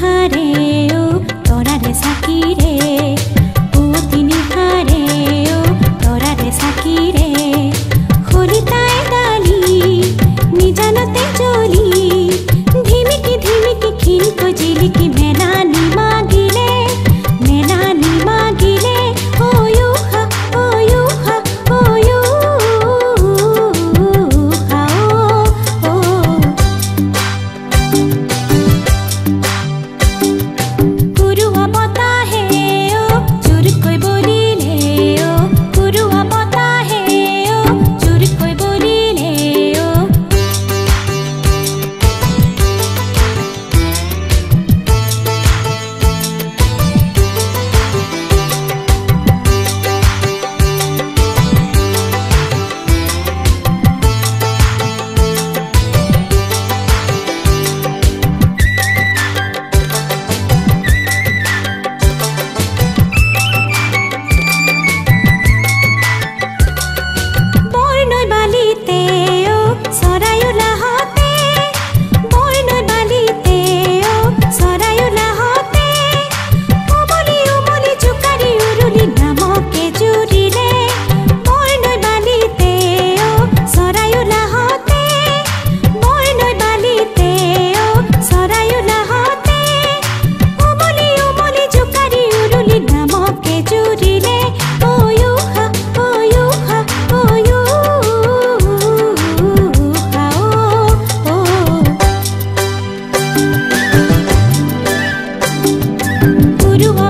হারে ও তরারে সাকি রে পুতিনি হারে ও তরারে সাকি রে খলিতায় ডালি নিজানতে চলি ধিমিকি ধিমিকি খিলকো জিলিকি মেলানি মাগিলে ও ইউহা ও ইউহা ও ইউহা ও পুরুয়া বতাহে ও চুর কই বলিলে ও পুরুয়া বতাহে ও চুর কই বলিলে ও বর্ণই বালিতে ও সরায়ুলা হতে বর্ণই বালিতে ও সরায়ুলা হতে ওমলি চুকারি উরুলি নামকে জুড়িলে বর্ণই বালিতে ও সরায়ুলা হতে বর্ণই বালিতে ও সরায়ুলা হতে ওমলি চুকারি উরুলি নামকে জুড়িলে ও ইউহা ও ইউহা ও ইউহা ও পুরুয়া